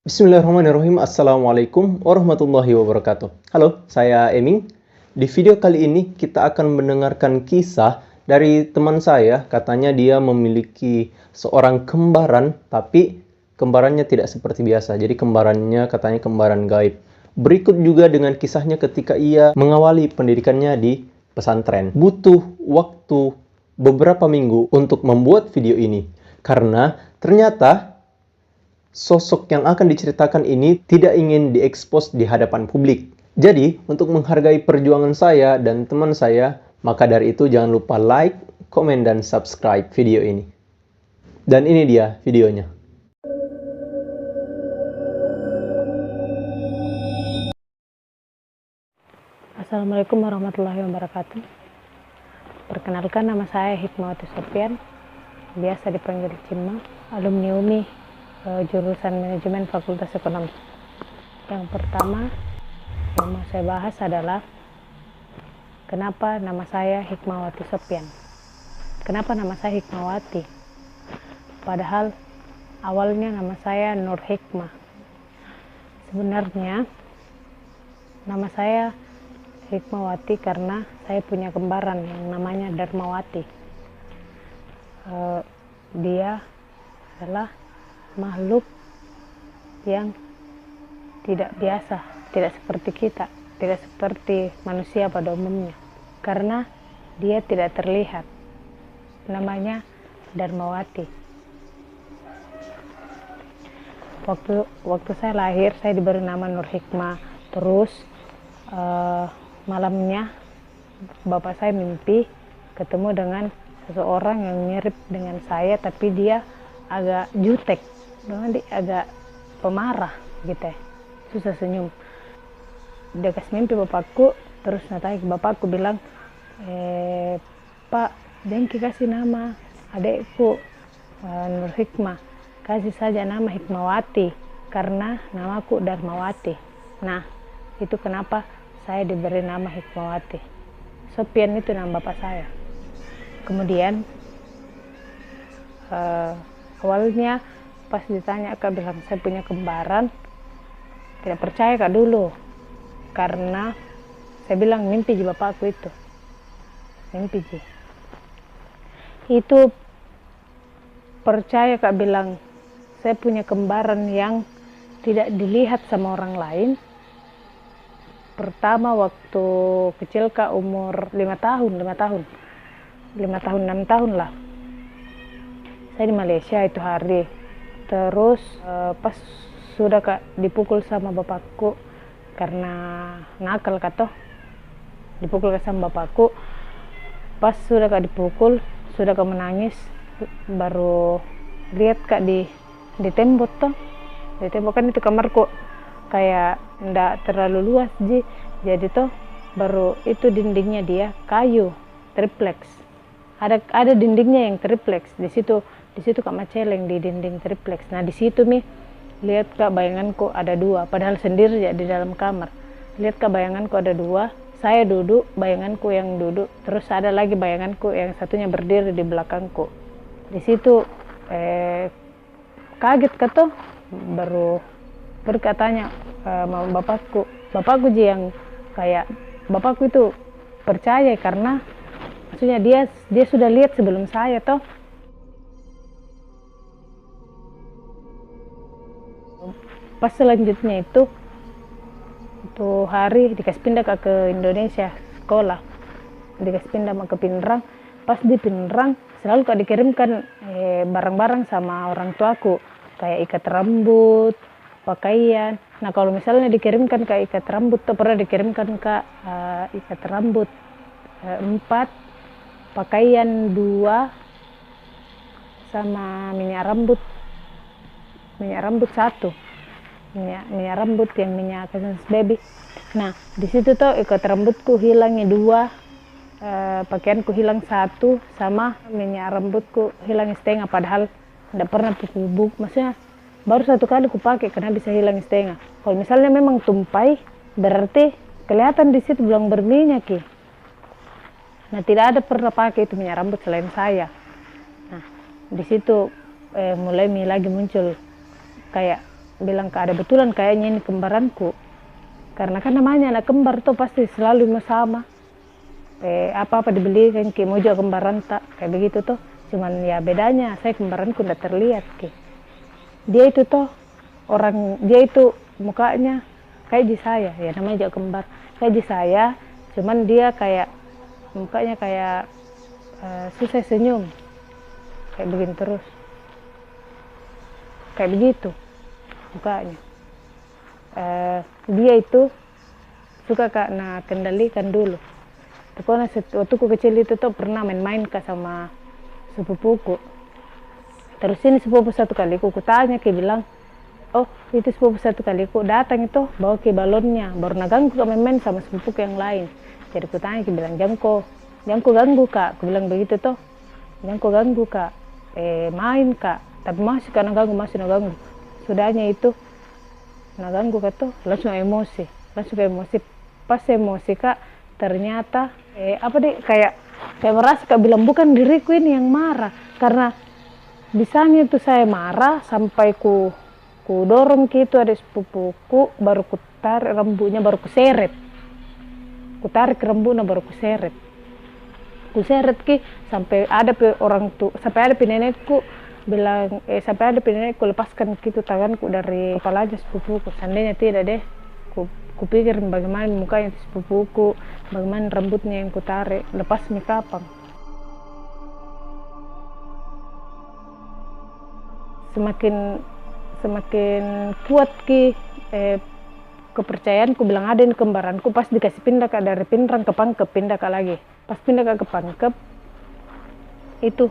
Bismillahirrahmanirrahim. Assalamualaikum warahmatullahi wabarakatuh. Halo, saya Eming. Di video kali ini kita akan mendengarkan kisah dari teman saya. Katanya dia memiliki seorang kembaran, tapi kembarannya tidak seperti biasa. Jadi kembarannya katanya kembaran gaib. Berikut juga dengan kisahnya ketika ia mengawali pendidikannya di pesantren. Butuh waktu beberapa minggu untuk membuat video ini. Karena ternyata sosok yang akan diceritakan ini tidak ingin diekspos di hadapan publik. Jadi, untuk menghargai perjuangan saya dan teman saya, maka dari itu jangan lupa like, komen, dan subscribe video ini. Dan ini dia videonya. Assalamualaikum warahmatullahi wabarakatuh. Perkenalkan, nama saya Hikmawati Sofian, biasa dipanggil Cima, alumni UMI, jurusan Manajemen Fakultas Ekonomi. Yang pertama yang mau saya bahas adalah kenapa nama saya Hikmawati Sofian. Kenapa nama saya Hikmawati? Padahal awalnya nama saya Nur Hikmah. Sebenarnya nama saya Hikmawati karena saya punya kembaran yang namanya Darmawati. Dia adalah makhluk yang tidak biasa, tidak seperti kita, tidak seperti manusia pada umumnya, karena dia tidak terlihat. Namanya Darmawati. Waktu saya lahir, saya diberi nama Nur Hikmah. Terus malamnya bapak saya mimpi ketemu dengan seseorang yang mirip dengan saya, tapi dia agak jutek, agak pemarah gitu ya, susah senyum. Dia kasih mimpi bapakku, terus natanya ke bapakku bilang, Pak, Dengki kasih nama adekku Nur Hikmah, kasih saja nama Hikmawati karena namaku Darmawati. Nah, itu kenapa saya diberi nama Hikmawati. Sofian itu nama bapak saya. Kemudian awalnya pas ditanya, Kak bilang saya punya kembaran, tidak percaya Kak dulu, karena saya bilang mimpi ji bapakku itu, mimpi ji. Itu percaya Kak bilang saya punya kembaran yang tidak dilihat sama orang lain. Pertama waktu kecil Kak, umur 5 tahun 6 tahun lah. Saya di Malaysia itu hari. Terus pas sudah Kak dipukul sama bapakku karena nakal Kak toh. Dipukul sama bapakku. Pas sudah Kak dipukul, sudah Kak menangis, baru lihat Kak di tembok toh. Di tembok kan itu kamarku kayak ndak terlalu luas ji. Jadi toh baru itu dindingnya dia kayu tripleks. Ada dindingnya yang tripleks. Di situ Kak maceleng di dinding tripleks. Nah di situ mi lihat Kak bayanganku ada dua, padahal sendiri ya di dalam kamar. Lihat Kak bayanganku ada dua, saya duduk, bayanganku yang duduk, terus ada lagi bayanganku yang satunya berdiri di belakangku. Di situ kaget Kak tuh, baru berkatanya sama bapakku ji yang kayak bapakku itu percaya karena maksudnya dia sudah lihat sebelum saya toh. Pas selanjutnya itu hari dikasih pindah ke Indonesia sekolah, dikasih pindah ke Pinrang. Pas di Pinrang selalu Kak dikirimkan barang-barang sama orang tuaku kayak ikat rambut, pakaian. Nah kalau misalnya dikirimkan ke ikat rambut tuh pernah dikirimkan Kak ikat rambut 4, pakaian 2, sama minyak rambut 1, minyak rambut yang minyak Essence Baby. Nah di situ tuh ikat rambutku hilangnya 2, pakaianku hilang 1, sama minyak rambutku hilang setengah, padahal tidak pernah kubuk, maksudnya baru 1 kali kupakai karena bisa hilang setengah. Kalau misalnya memang tumpai berarti kelihatan di situ belum berminyak ki. Nah tidak ada pernah pakai itu minyak rambut selain saya. Nah di situ mulai lagi muncul kayak bilang ada betulan kayaknya ini kembaranku, karena kan namanya anak kembar tuh pasti selalu mau sama, apa-apa dibelikan ki mau juga kembaran tak kayak begitu tuh. Cuman ya bedanya saya kembaranku tidak terlihat ki, dia itu tuh dia itu mukanya kayak di saya, ya namanya juga kembar kayak di saya, cuman dia kayak mukanya kayak susah senyum, kayak begini terus, kayak begitu mukanya. Dia itu suka karena kendalikan dulu. Pokoknya waktu ku kecil itu tuh pernah main-main sama sepupuku. Terus ini sepupu satu kali ku tanya, ke bilang, oh itu sepupu satu kali ku datang itu bawa ke balonnya, baru naganggu ke main-main sama sepupuku yang lain. Jadi ku tanya, ke bilang, jangan ku ganggu kak, ku bilang begitu tuh, jangan ku ganggu kak, main kak, tapi masih kan masih naganggu. Sudahnya itu naganggu kak tuh langsung emosi. Pas emosi kak, ternyata kayak merasa kak bilang bukan diriku ini yang marah, karena bisanya itu saya marah sampai ku dorong gitu ada sepupuku, baru ku tarik rambutnya, baru ku seret, tarik rambutnya baru ku seret ki sampai ada orang tuh, sampai ada nenekku bilang sampai ada nenekku lepaskan gitu tanganku dari kepalanya sepupuku. Seandainya tidak deh, ku pikir bagaimana mukanya sepupuku, bagaimana rambutnya yang ku tarik, lepas mi kapan. Semakin kuat ki kepercayaanku, bilang ada ini kembaranku, pas dikasih pindah dari Pinrang ke Pangkep, pindah lagi. Pas pindah ke Pangkep itu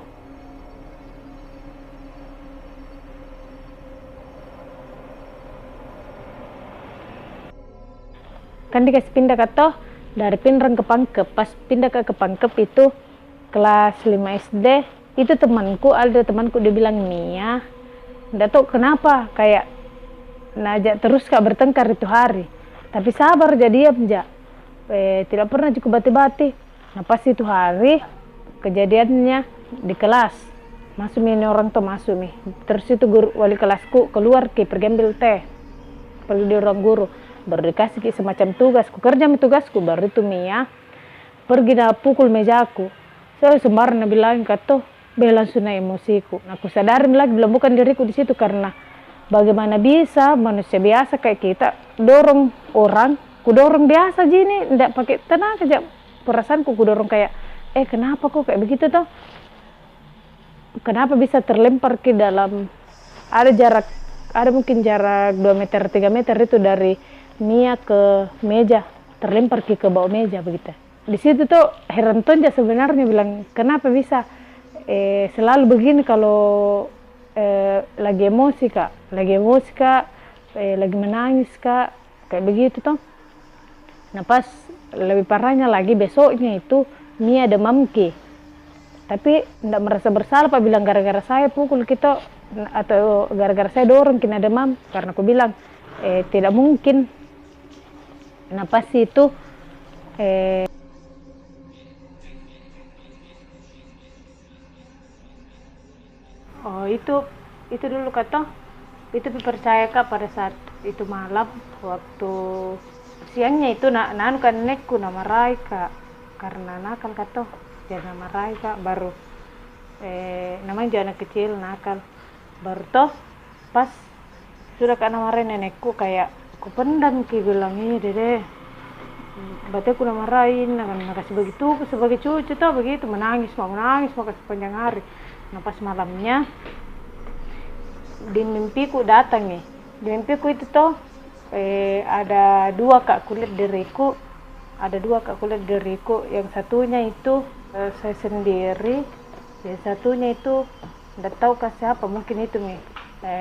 kan dikasih pindah toh dari Pinrang ke Pangkep. Pas pindah ke Pangkep itu kelas 5 SD, itu ada temanku dia bilang, Mia nggak tahu kenapa kayak najak terus kak bertengkar itu hari, tapi sabar jadi ya tidak pernah cukup bati-bati. Nah pas itu hari kejadiannya di kelas, masuk ini orang tuh masuk nih, terus itu wali kelasku keluar pergi ambil teh, pergi di ruang guru, baru dikasih semacam tugas, ku kerja tugasku, baru itu Mia pergi pukul mejaku. Saya sembarang bilang kata langsung emosiku. Nah aku sadarin lagi bilang bukan diriku di situ, karena bagaimana bisa manusia biasa kayak kita dorong orang, ku dorong biasa gini, tidak pakai tenaga aja, perasaanku ku dorong kayak kenapa kok kayak begitu toh, kenapa bisa terlempar ke dalam, ada mungkin jarak 2 meter 3 meter itu dari Mia ke meja, terlempar ke bawah meja begitu. Di situ tuh heran tonja sebenarnya, bilang kenapa bisa selalu begini kalau lagi emosi kak, lagi menangis kak, kayak begitu toh. Nah pas lebih parahnya lagi besoknya itu Mia demam ki, tapi tidak merasa bersalah pak, bilang gara-gara saya pukul kita atau gara-gara saya dorong kena demam, karena aku bilang tidak mungkin. Nah pas itu itu dulu kata itu percaya kak, pada saat itu malam waktu siangnya itu nanu kan nenekku nama Rai kak, karena nakal kata jangan nama Rai kak, baru namanya juga anak kecil nakal, baru toh pas sudah kak nama Rai, nenekku kayak aku pendam ki, bilang ini dede berarti aku nama Rai kasih begitu sebagai cucu toh, begitu menangis mau sepanjang hari. Nah pas malamnya di mimpiku datang nih, di mimpiku itu toh ada dua kak kulit diriku, yang satunya itu saya sendiri, yang satunya itu tidak tahu siapa, mungkin itu nih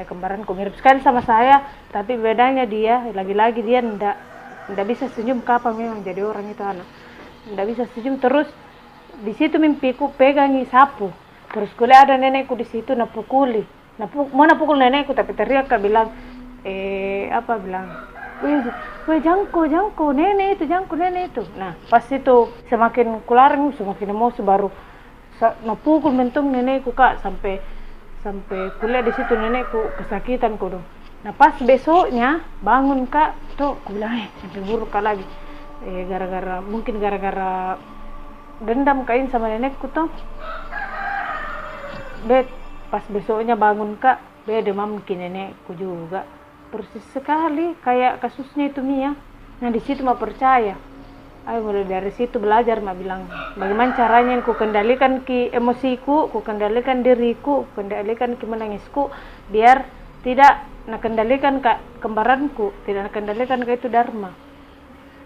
kembaranku, mirip sekali sama saya, tapi bedanya dia lagi-lagi dia tidak bisa senyum, kapan memang jadi orang itu anak tidak bisa senyum. Terus di situ mimpiku pegangi sapu, terus kuliah ada nenekku di situ mau pukul nenekku, tapi teriak kak bilang bilang weh jangko nenek itu. Nah pas itu semakin kularang, semakin emosi, baru pukul mentung nenekku kak, sampai kuliah di situ nenekku kesakitan kudu. Nah pas besoknya bangun kak, tuh aku bilang sampai buruk kak lagi. Mungkin gara-gara dendam kain sama nenekku tuh. Bet pas besoknya bangun kak, demam ke nenekku juga. Persis sekali kayak kasusnya itu Mia. Nah di situ mah percaya. Ayo mulai dari situ belajar mah bilang bagaimana caranya ku kendalikan ki emosiku, ku kendalikan diriku, kendalikan ki menangisku biar tidak nak kendalikan kak kembaranku, tidak nak kendalikan ke itu dharma.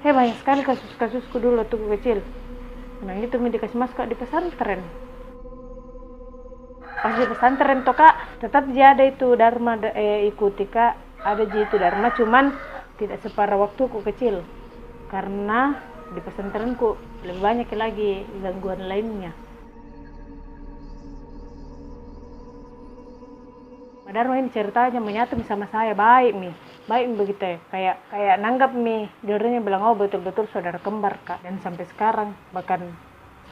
Banyak sekali kasus-kasusku dulu waktu kecil. Nah itu dikasih masuk di pesantren. Pas di pesantren toh kak tetap ada itu dharma ikuti kak, ada itu dharma cuman tidak separah waktuku kecil karena di pesantrenku lebih banyak lagi gangguan lainnya. Dharma ini ceritanya menyatu sama saya baik begitu ya. Kayak nanggap dirinya bilang oh betul-betul saudara kembar kak, dan sampai sekarang bahkan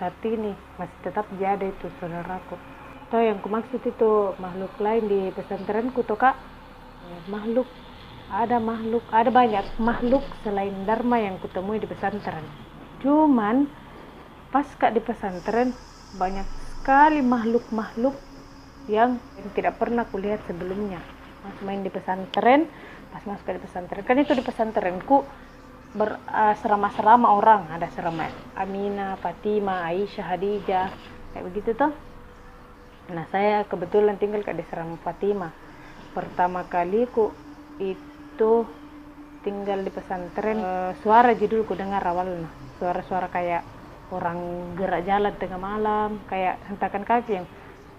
saat ini masih tetap ada itu saudaraku. Toh yang kumaksud itu makhluk lain di pesantrenku toh kak, ada banyak makhluk selain dharma yang kutemui di pesantren. Cuman pas kak di pesantren banyak sekali makhluk-makhluk yang tidak pernah kulihat sebelumnya. Pas main di pesantren, pas masuk di pesantren, kan itu di pesantrenku berasrama-asrama orang, ada asrama Aminah, Fatimah, Aisyah, Hadijah, kayak begitu tuh. Nah saya kebetulan tinggal di asrama Fatimah. Pertama kali ku itu tinggal di pesantren, suara judul ku dengar awalnya, suara-suara kayak orang gerak jalan tengah malam, kayak hentakan kaki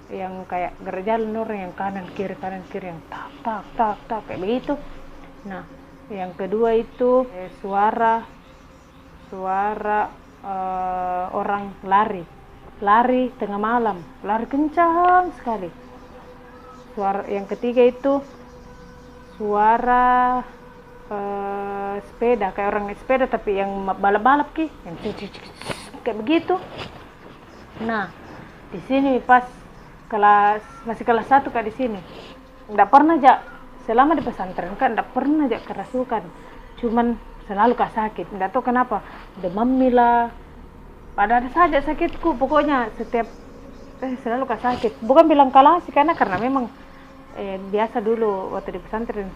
yang kayak gerak jalan orang yang kanan kiri yang tak kayak begitu. Nah yang kedua itu suara orang lari tengah malam, lari kencang sekali. Suara yang ketiga itu suara sepeda, kayak orang sepeda tapi yang balap-balap yang kayak begitu. Nah di sini pas masih kelas 1 kak di sini, nggak pernah selama di pesantren kan nggak pernah kerasukan, cuman selalu kak sakit, nggak tahu kenapa, demam lah, ada saja sakitku pokoknya setiap selalu kak sakit. Bukan bilang kalah sih karena memang biasa dulu waktu di pesantren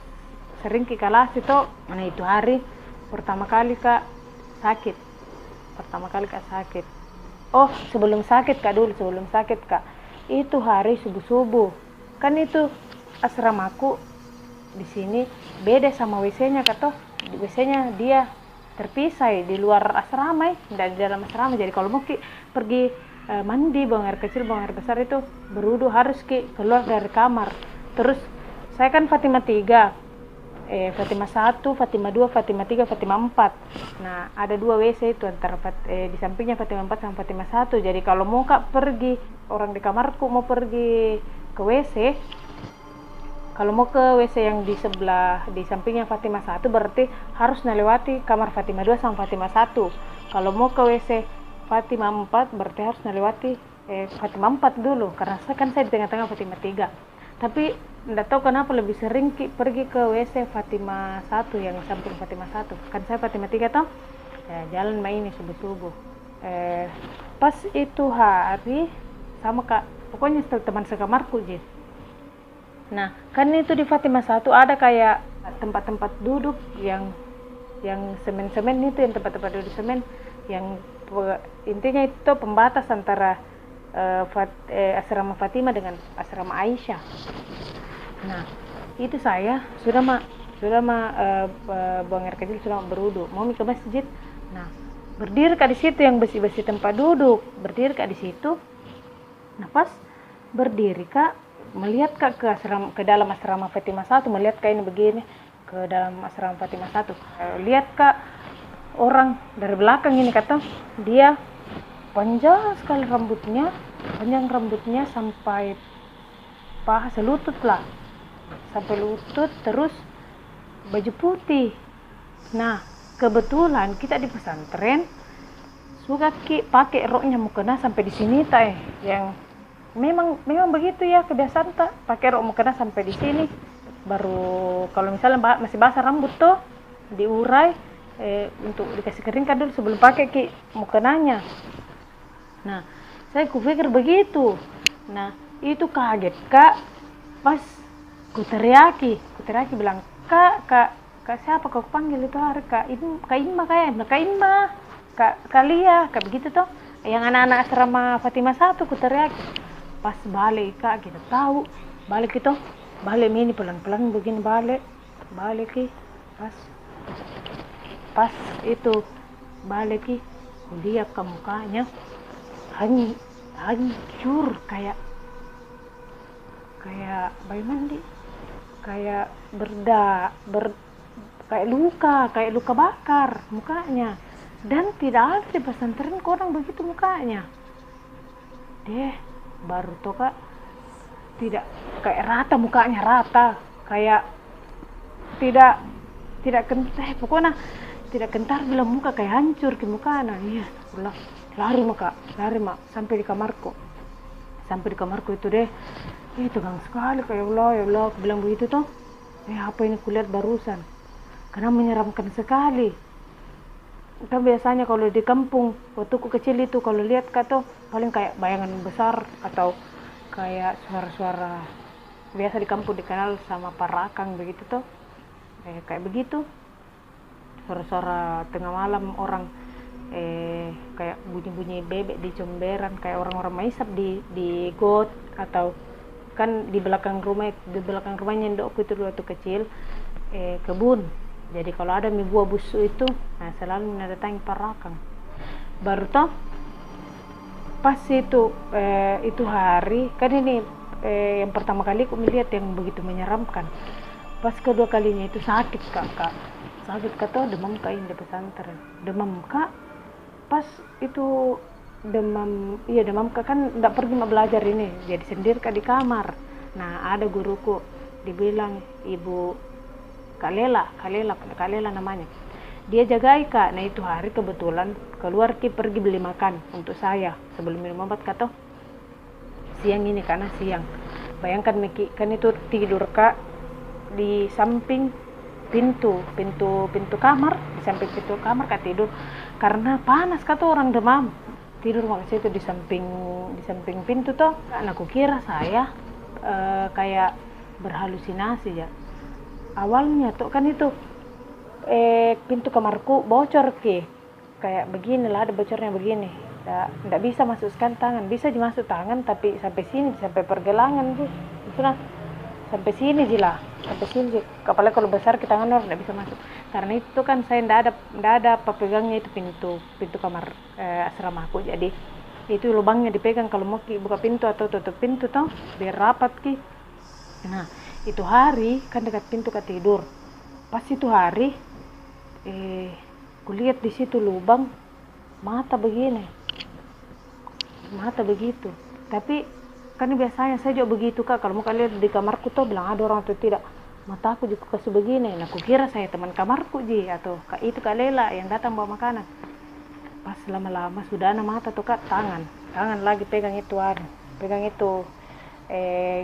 sering kalah itu. Nah itu hari pertama kali kak sakit. Oh sebelum sakit kak itu hari subuh kan itu asramaku di sini beda sama WC-nya kak toh. Di WC-nya dia terpisah di luar asrama dan di dalam asrama. Jadi kalau mau pergi mandi buang air kecil buang air besar itu berudu harus keluar dari kamar. Terus saya kan Fatimah 3, Fatimah 1, Fatimah 2, Fatimah 3, Fatimah 4. Nah ada 2 WC itu antara di sampingnya Fatimah 4 sama Fatimah 1. Jadi kalau mau kak pergi, orang di kamarku mau pergi ke WC, kalau mau ke WC yang di sebelah di sampingnya Fatimah 1 berarti harus melewati kamar Fatimah 2 sama Fatimah 1. Kalau mau ke WC Fatimah 4 berarti harus melewati Fatimah 4 dulu, karena kan saya di tengah-tengah Fatimah 3. Tapi tidak tahu kenapa lebih sering pergi ke WC Fatimah 1 yang samping Fatimah 1. Kan saya Fatimah 3 toh, jalan main ini subuh-subuh. Pas itu hari sama kak, pokoknya teman sekamarku je. Nah kan itu di Fatimah 1 ada kayak tempat-tempat duduk yang semen-semen itu, yang tempat-tempat duduk semen yang intinya itu pembatas antara asrama Fatimah dengan asrama Aisyah. Nah itu saya sudah buang air kecil, sudah berudu mau ke masjid. Nah berdiri kak di situ yang besi-besi tempat duduk, berdiri kak di situ. Nah pas berdiri kak melihat kak ke dalam asrama Fatimah 1, melihat kak ini begini ke dalam asrama Fatimah 1, lihat kak orang dari belakang ini kata dia panjang sekali rambutnya, sampai paha selutut lah, sampai lutut, terus baju putih. Nah kebetulan kita di pesantren suka pakai roknya mukena sampai di sini yang memang begitu ya kebiasaan tak pakai rok mukena sampai di sini. baru kalau misalnya masih basah rambut tuh diurai untuk dikasih keringkan dulu sebelum pakai ki mukenanya. Nah, saya kupikir begitu. Nah, itu kaget kak pas kuteriaki bilang, kak siapa kau panggil itu hari? Kak Inma kayak kak Inma, kak Lia, kak begitu toh. Yang anak-anak asrama Fatima 1 kuteriaki. Pas balik kak kita tahu balik itu balik ini pelan-pelan begini balik ki pas itu balik ki lihat ke mukanya hancur kayak bayi mandi, kayak kayak luka bakar mukanya, dan tidak ada di pesantren orang begitu mukanya. Baru tuh kak tidak kayak rata mukanya, kayak tidak pokoknya tidak kentar bilang muka kayak hancur ke mukanya. Iya, lari mak sampai di kamarku itu deh. Tegang sekali kayak ya Allah, aku bilang begitu toh. Apa ini kulihat barusan, karena menyeramkan sekali. Kan biasanya kalau di kampung waktu aku kecil itu kalau lihat kak tuh paling kayak bayangan besar atau kayak suara-suara biasa di kampung dikenal sama parakang begitu tuh, kayak begitu suara-suara tengah malam orang kayak bunyi-bunyi bebek di comberan, kayak orang-orang maisap di got, atau kan di belakang rumahnya ndokku itu waktu kecil kebun. Jadi kalau ada mie buah busuk itu, nah selalu mendatangi parakang. Baru toh pas itu hari kan ini yang pertama kali aku melihat yang begitu menyeramkan. Pas kedua kalinya itu sakit kak tuh demam kak di pesantren, demam kak. Pas itu demam kak kan nggak pergi mau belajar ini, jadi sendiri kak di kamar. Nah ada guruku dibilang ibu Kak Lela namanya, dia jagai kak. Nah itu hari kebetulan keluar pergi beli makan untuk saya sebelum minum obat kak toh siang ini, karena siang bayangkan Miki kan itu tidur kak di samping pintu kamar, di samping pintu kamar kak tidur karena panas kak tuh orang demam tidur makanya itu di samping pintu toh. Aku kira saya kayak berhalusinasi ya awalnya tuh kan itu pintu kamarku bocor kayak begini lah, ada bocornya begini, nggak bisa masukkan tangan, bisa dimasuk tangan tapi sampai sini, sampai pergelangan sih sudah sampai sini apalagi kalau besar ke tangan orang nggak bisa masuk. Karena itu kan saya nggak ada apa pegangnya itu pintu kamar asrama aku, jadi itu lubangnya dipegang kalau mau buka pintu atau tutup pintu toh biar rapat ki. Nah itu hari kan dekat pintu ke tidur, pas itu hari kulihat di situ lubang mata begitu. Tapi kan biasanya saya juga begitu kak, kalau mau kalian di kamarku tuh bilang ada orang atau tidak, mata aku juga kasih begini. Nah aku kira saya teman kamarku atau kak itu Kak Lela yang datang bawa makanan. Pas lama-lama sudah ada mata tuh kak, tangan lagi pegang itu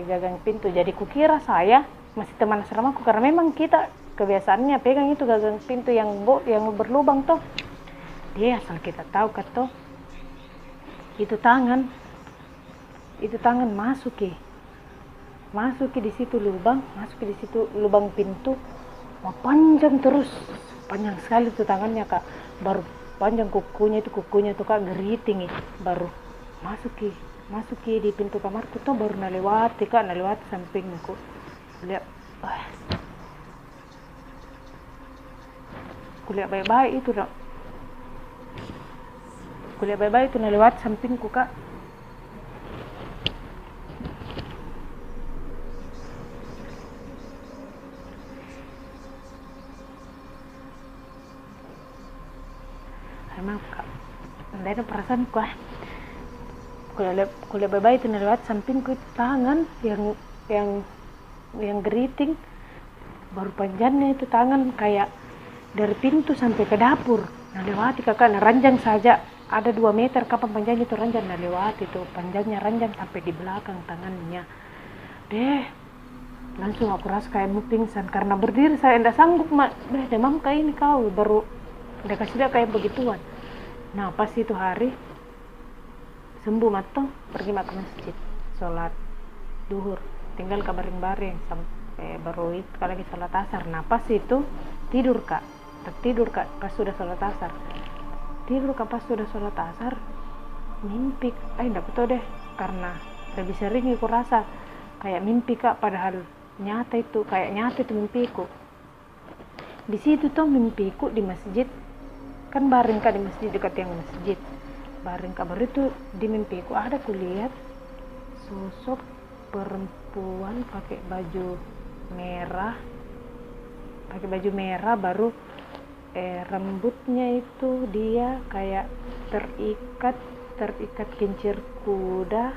gagang pintu. Jadi kukira saya masih teman asramaku, karena memang kita kebiasaannya pegang itu gagang pintu yang berlubang toh. Dia asal kita tahu kan toh itu tangan masuk di situ lubang pintu, panjang sekali tuh tangannya kak, baru panjang kukunya tuh kak geriting baru masuk di pintu kamarku tuh, baru nalewati sampingku. Lihat kulihat baik-baik itu nalewati sampingku kak. Maaf kak, nggak ada perasaanku kulihat baik-baik itu lewat sampingku itu tangan yang geriting, baru panjangnya itu tangan kayak dari pintu sampai ke dapur. Nah lewati kakak, ranjang saja ada 2 meter kapan panjangnya itu ranjang, nah lewati itu panjangnya ranjang sampai di belakang tangannya. Langsung aku rasa kayak mau pingsan karena berdiri saya tidak sanggup, mak. Demam kayak ini kau baru udah kasih dia kayak begituan. Nah pas itu hari sembuh matang, pergi ke masjid sholat duhur, tinggal ke baring-baring sampai baru itu lagi sholat asar. Nah pas itu tidur kak pas sudah sholat asar, mimpi enggak betul deh, karena lebih sering aku rasa kayak mimpi kak, padahal nyata itu mimpiku. Di situ tuh mimpiku di masjid, kan baring kak di masjid, dekat yang masjid baring kak. Baru itu di mimpiku ada kulihat sosok perempuan pakai baju merah, baru rambutnya itu dia kayak terikat kincir kuda,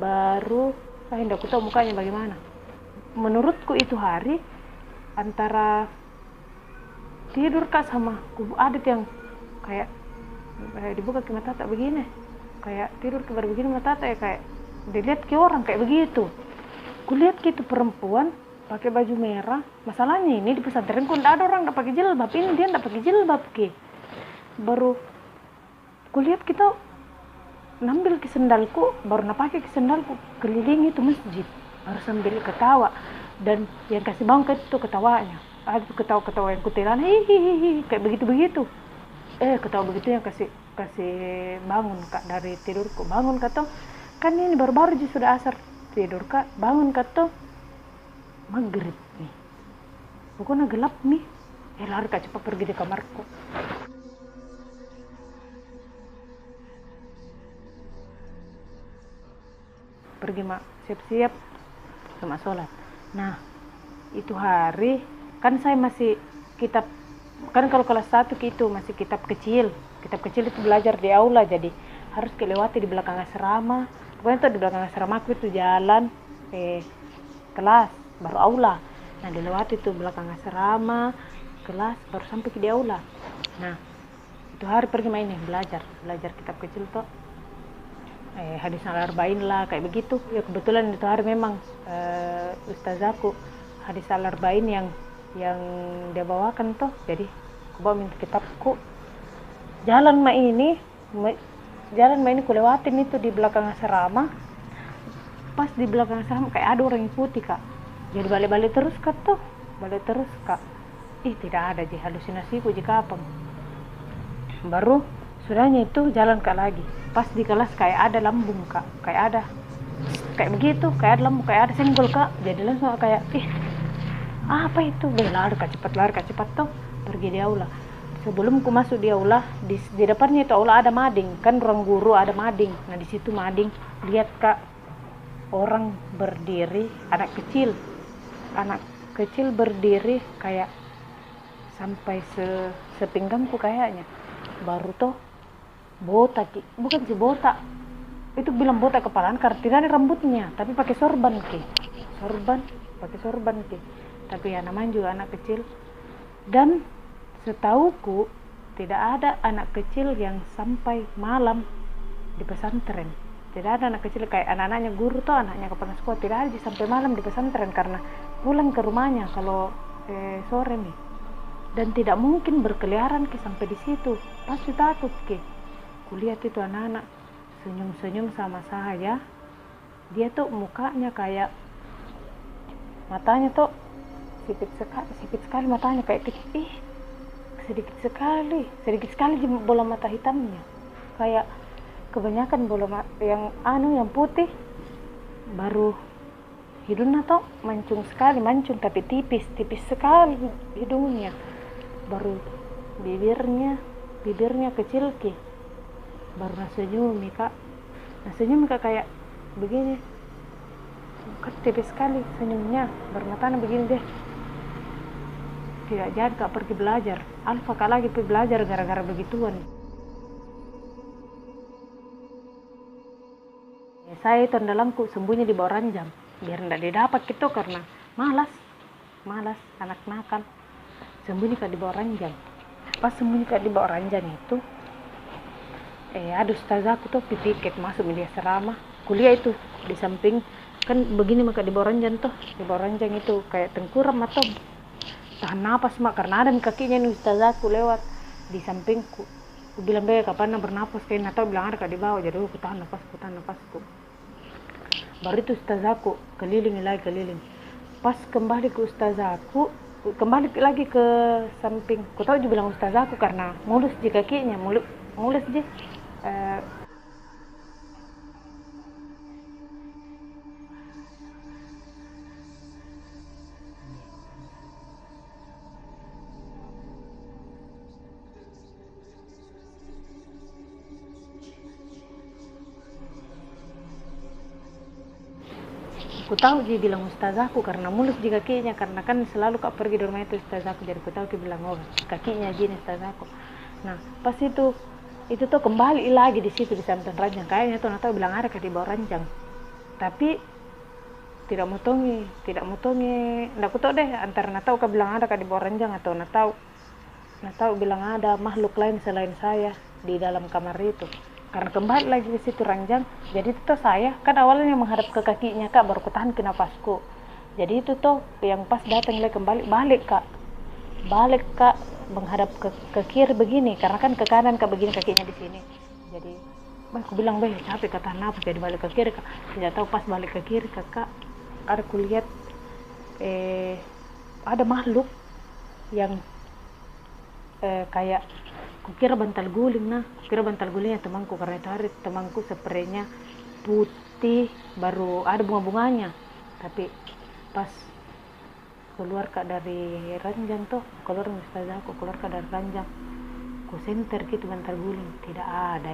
baru hendak aku tahu mukanya bagaimana. Menurutku itu hari antara tidur kak sama kubu adat yang kayak dibuka ke mata tak begini, kayak tidur ke baru begini mata tak, kayak dilihat ke orang kayak begitu. Kulihat gitu perempuan pakai baju merah. Masalahnya ini di pesantrenku tidak ada orang tidak pakai jilbab, ini dia tidak pakai jilbab ke. Baru kulihat kita nambil ke sendalku, baru pakai ke sendalku keliling itu masjid, baru sambil ketawa. Dan yang kasih bangun itu ketawanya, ada tuh ketawa yang kutilan hihihi kayak begitu ketawa begitu yang kasih bangun kak dari tidurku. Bangun kata kan ini baru sudah asar, tidur kak bangun kata maghrib nih, pokoknya gelap nih. Lari kak cepat pergi di kamarku. Pergi mak siap-siap sama sholat. Nah itu hari kan saya masih kitab, kan kalau kelas 1 itu masih kitab kecil itu belajar di aula, jadi harus kelewati di belakang asrama. Pokoknya itu di belakang asrama aku itu jalan kelas baru aula. Nah dilewati itu belakang asrama kelas baru sampai di aula. Nah itu hari pergi main nih belajar kitab kecil tuh hadis al-arba'in lah kayak begitu ya. Kebetulan itu hari memang ustazaku hadis al-arba'in yang dia bawakan tuh, jadi aku bawa minta kitabku. Jalan main ini kulewatin itu di belakang asrama. Pas di belakang asrama kayak ada orang yang putih kak, jadi balik terus kak. Tidak ada di halusinasiku jika apa. Baru sudahnya itu jalan kak lagi, pas di kelas kayak ada lambung kak, kayak begitu, kayak ada lambung, kayak ada senggol kak. Jadi langsung kayak apa itu, lari kak cepat tuh pergi di aula. Sebelum ku masuk di aula, di depannya itu aula ada mading, kan ruang guru ada mading. Nah di situ mading, lihat kak orang berdiri, anak kecil berdiri kayak sampai sepinggangku kayaknya. Baru tuh botak, bukan sih botak, itu bilang botak kepalaan karena tidak ada rambutnya, tapi pakai sorban ke, tapi ya namanya juga anak kecil. Dan setauku tidak ada anak kecil yang sampai malam di pesantren. Tidak ada anak kecil kayak anak-anaknya guru tuh, anaknya kepala sekolah, tidak ada sampai malam di pesantren karena pulang ke rumahnya kalau sore nih. Dan tidak mungkin berkeliaran ke sampai di situ, pasti takut ke. Kulihat itu anak-anak senyum sama saya, dia tuh mukanya kayak matanya tuh sipit sekali matanya, kayak sedikit sekali bola mata hitamnya, kayak kebanyakan bola mata yang putih. Baru hidungnya tuh mancung tapi tipis sekali hidungnya. Baru bibirnya kecil ke, baru senyum kak kayak begini, kan tipis sekali senyumnya, baru matanya begini deh. Tidak jadi kak pergi belajar, Alfa kak lagi pergi belajar gara-gara begituan. Saya itu dalamku sembunyi di bawah ranjang biar tidak didapat gitu, karena malas anak nakal. Sembunyi kak di bawah ranjang. Pas sembunyi kak di bawah ranjang itu ada ustazahku tuh piket masuk media asrama kuliah itu di samping kan begini maka di bawah ranjang tuh, di bawah ranjang itu kayak tengkurap atau tahan napas mak, karena ada kakinya nih ustazaku lewat di sampingku. Aku bilang be kapan bernapas kayak atau bilang ada kak di bawah, jadi aku tahan napasku. Baru itu ustazaku keliling lagi keliling. Pas kembali ke ustazaku, kembali lagi ke samping. Ku tahu juga bilang ustazaku karena mulus di kakinya, mulus je. Ku tahu dia bilang ustazaku karena mulus di kakinya, karena kan selalu kak pergi di rumah itu ustazaku, jadi ku tahu dia bilang oh kakinya gini ustazaku. Nah pas itu tuh kembali lagi di situ di samping ranjang, kayaknya tuh tahu bilang ada di bawah ranjang, tapi tidak motongi, nggak ku tahu deh antara tahu kak bilang ada di bawah ranjang atau tahu bilang ada makhluk lain selain saya di dalam kamar itu. Karena kembali lagi ke situ ranjang, jadi itu tuh saya kan awalnya menghadap ke kakinya kak, baru kutahan ke napasku. Jadi itu tuh yang pas datang lagi kembali balik kak menghadap ke kiri begini, karena kan ke kanan kak begini kakinya di sini. Jadi aku bilang capek kata napas, jadi balik ke kiri kak. Tidak tahu pas balik ke kiri kakak ada kulihat ada makhluk yang kayak kukira bantal gulingnya temanku, karena itu hari temanku spraynya putih baru ada bunga-bunganya, tapi pas keluar kak dari ranjang tuh, keluar kak dari ranjang, ku senter gitu bantal guling tidak ada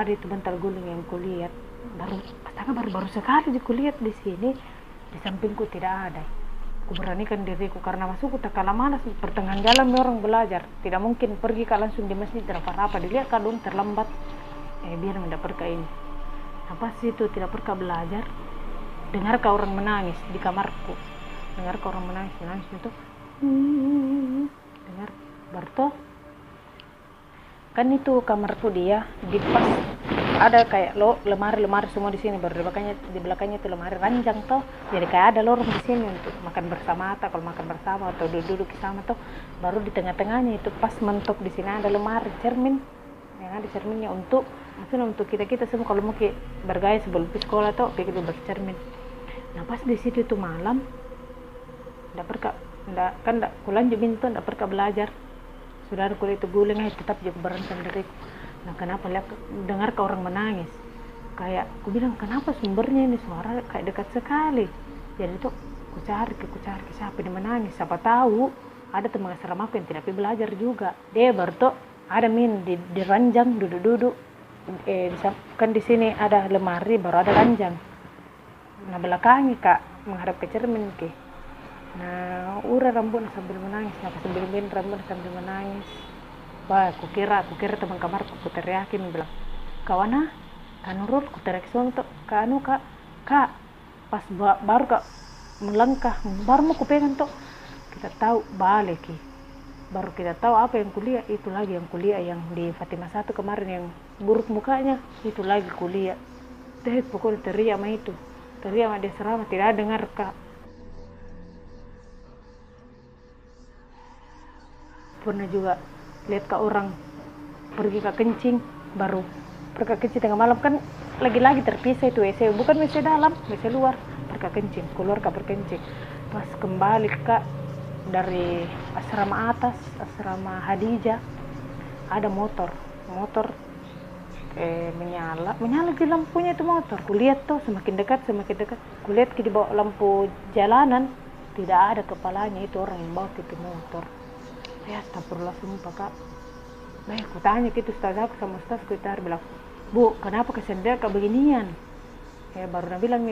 itu bantal guling yang kulihat, baru sekali kulihat di sini di sampingku tidak ada. Ku beranikan diriku karena masukku tak kalah malas, pertengahan jalan orang belajar, tidak mungkin pergi kak langsung di masjid apa dilihat kak dong terlambat, biar mendapat kak ini. Apa sih itu tidak perkah belajar, dengar kak orang menangis di kamarku, menangis itu dengar Barto kan itu kamarku dia di pas ada kayak lemari semua di sini, baru di belakangnya itu lemari ranjang toh, jadi kayak ada lorong di sini untuk makan bersama kalau makan bersama atau duduk sama toh, baru di tengah-tengahnya itu pas mentok di sini ada lemari cermin yang ada cerminnya untuk kita semua kalau mau bergaya sebelum ke sekolah toh begitu bercermin. Nah pas di situ itu malam kulanjut bintu ndak perka belajar, saudara kuliah itu guling tetap juga berantem diriku. Nah kenapa dengar ke orang menangis, kayak aku bilang kenapa sumbernya ini suara kayak dekat sekali, jadi tuh ku cari siapa yang menangis, siapa tahu ada teman asrama aku yang tidak belajar juga, dia baru tuh ada di ranjang duduk kan di sini ada lemari baru ada ranjang, nah belakangnya kak menghadap ke cermin nah rambut sambil menangis, rambut sambil menangis. Wah, aku kira teman kamarku, aku teriakin bilang, kawana, kanurul, aku teriak suami tuh, kak, pas baru kak melangkah, baru mau kupegang tuh, kita tahu balik baru kita tahu apa yang kuliah itu lagi yang kuliah yang di Fatimah 1 kemarin yang buruk mukanya itu lagi kuliah. Pokoknya teriak sama dia serama tidak dengar kak. Pernah juga lihat ke orang pergi ke kencing, baru pergi ke kencing tengah malam kan lagi-lagi terpisah itu WC, bukan WC dalam, WC luar, keluar ke berkencing. Pas kembali kak dari asrama atas, asrama Hadijah, ada motor menyala di lampunya itu motor. Kulihat tuh semakin dekat, kulihat di bawah lampu jalanan tidak ada kepalanya, itu orang yang bawa itu motor. Ya astagfirullah sumpah kak. Aku tanya gitu ustazku sama ustazku itu bilang, bu kenapa kesendirian kak beginian? Ya baru bilang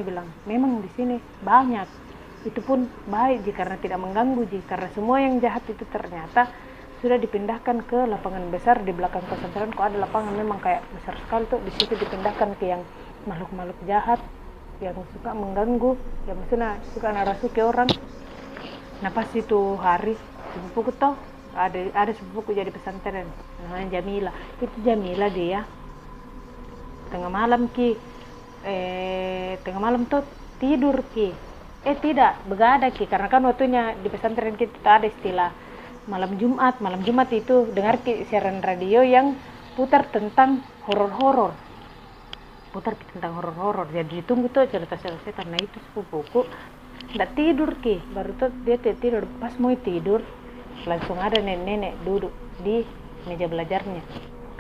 memang di sini banyak, itu pun baik karena tidak mengganggu karena semua yang jahat itu ternyata sudah dipindahkan ke lapangan besar di belakang pesantren. Kok ada lapangan memang kayak besar sekali tuh, di situ dipindahkan ke yang makhluk jahat yang suka mengganggu, yang maksudnya suka narasuki orang. Nah pas itu hari sepupuku tuh ada sepupuku jadi pesantren namanya Jamila. Itu Jamila dia tengah malam tengah malam tuh tidur ki. Tidak, begadang ki, karena kan waktunya di pesantren kita ada istilah malam Jumat itu dengar ki siaran radio yang putar tentang horor-horor. Jadi ditunggu tuh cerita-cerita setan. Nah itu sepupuku nggak tidur ki, baru tuh dia tidur. Pas mau tidur langsung ada nenek-nenek duduk di meja belajarnya.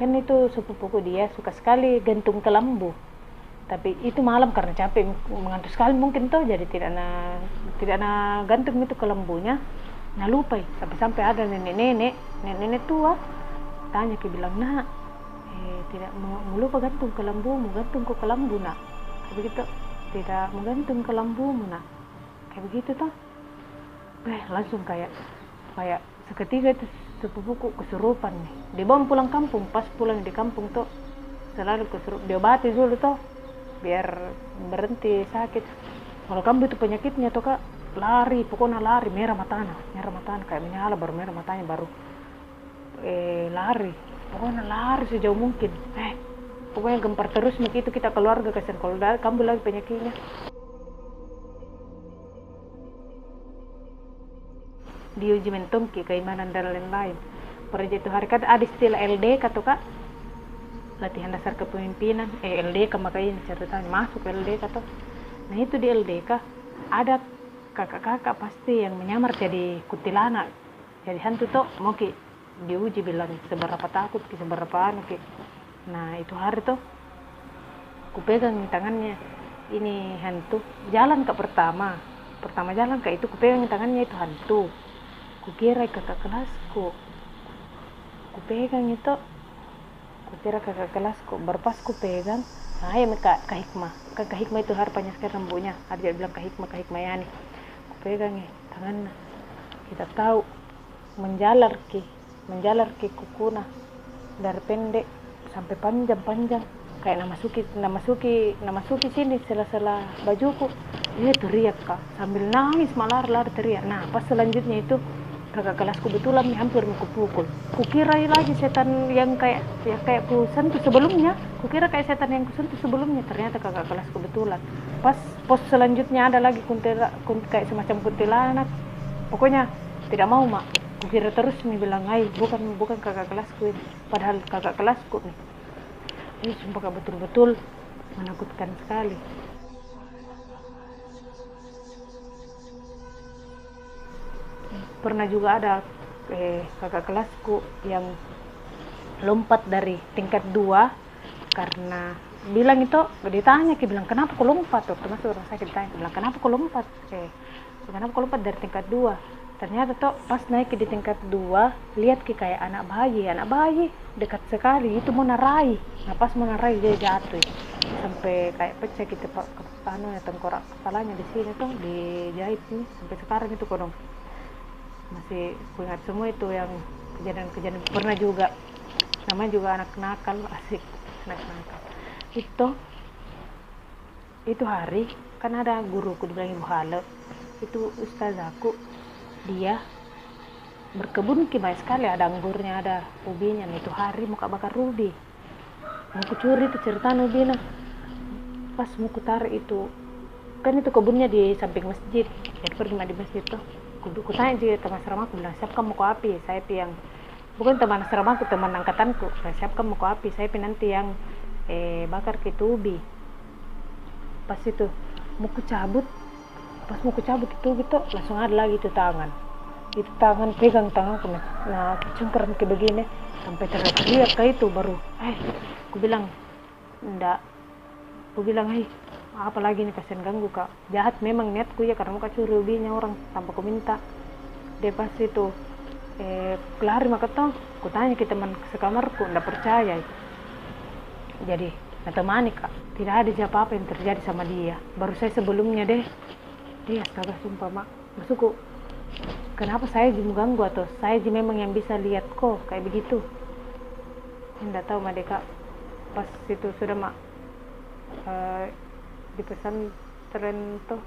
Kan itu sepupuku dia suka sekali gantung kelambu. Tapi itu malam karena capek mengantuk sekali mungkin tuh, jadi tidak na gantung itu kelambunya. Nah lupa sampai ada nenek-nenek tua tanya ke bilang, nak tidak mau lupa gantung kelambumu, gantung ke kelambu nak, kayak begitu, tidak menggantung kelambumu nak, kayak begitu toh. Langsung kayak seketika itu sepupuku kesurupan nih. Dia bawa pulang kampung, pas pulang di kampung tuh selalu kesurupan, diobati dulu tuh biar berhenti sakit. Kalau kamu itu penyakitnya tuh kak, lari, pokoknya lari, merah matanya kayak menyala, baru merah matanya baru lari, pokoknya lari sejauh mungkin. Pokoknya gempar terus begitu kita keluarga, kasihan kalau kamu lagi penyakitnya. Diuji mentomki keimanan dan lain-lain. Pada itu hari kan ada istilah LDK tuh kak, latihan dasar kepemimpinan. LDK makanya ceritanya masuk LDK tuh. Nah itu di LDK ada kakak-kakak pasti yang menyamar jadi kuntilanak, jadi hantu tuh. Mau ki diuji bilang seberapa takut ki, seberapa anu ki. Nah itu hari tuh kupegang tangannya ini hantu, jalan ke pertama jalan ke itu, kupegang tangannya itu hantu, kukira kakak kelasku, kupegang itu, kukira kakak kelasku. Berpas kupegang, nah ya Kak Hikmah, Kak Hikmah itu harapnya sekarang rambutnya, ada dia bilang Kak Hikmah ya nih. Kupegang tangannya, kita tahu menjalar ki kukuna dari pendek sampai panjang kayak namasuki sini sela-sela bajuku. Dia teriak kak sambil nangis, malah lari teriak. Nah pas selanjutnya itu kakak kelasku betulan hampir mukul. Kukira lagi setan yang kayak ku sentuh sebelumnya, ternyata kakak kelasku betulan. Pas pos selanjutnya ada lagi kayak semacam kuntilanak. Pokoknya tidak mau mak, kukira terus nih bilang, bukan kakak kelasku ini, padahal kakak kelasku nih. Ini sumpah betul-betul menakutkan sekali. Pernah juga ada kakak kelasku yang lompat dari tingkat 2 karena bilang itu, ditanya bilang kenapa kau lompat, waktu masuk rumah sakit ditanya bilang kenapa kau lompat dari tingkat 2. Ternyata tuh pas naik di tingkat 2 lihat kayak anak bayi dekat sekali itu mau narai. Nah pas mau narai dia jatuh sampai kayak pecah gitu tengkorak kepalanya di sini tuh dijahit nih sampai sekarang itu kodong masih ingat semua itu yang kejadian. Pernah juga namanya juga anak nakal, asik anak nakal itu hari kan ada guruku dibilang Ibu Hale, itu ustazaku, dia berkebun banyak sekali, ada anggurnya, ada ubinya. Itu hari mau bakar ubi, mau kucuri itu cerita ubina. Pas mau kutarik itu kan itu kebunnya di samping masjid, jadi pergi di masjid tuh kutanya juga teman seramaku bilang siapkan mau api, saya yang bukan teman seramaku, teman angkatanku, siapkan mau api, saya nanti yang bakar ubi. Pas itu mau kucabut itu gitu langsung ada lagi itu tangan pegang tanganku. Nah cengkeram kayak begini sampai teriak kayak itu baru aku bilang apa lagi nih, kasihan ganggu kak, jahat memang niatku ya karena mau curi ubinya orang tanpa ku minta. Dia pas itu lari maka toh kutanya ke teman sekamarku, ndak percaya itu. Jadi temani kak, tidak ada apa-apa yang terjadi sama dia. Baru saya sebelumnya dia astaga sumpah mak, maksudku kenapa saya mengganggu atau saya memang yang bisa lihat kok kayak begitu. Ndak tahu mak deka pas itu sudah mak di pesantren tuh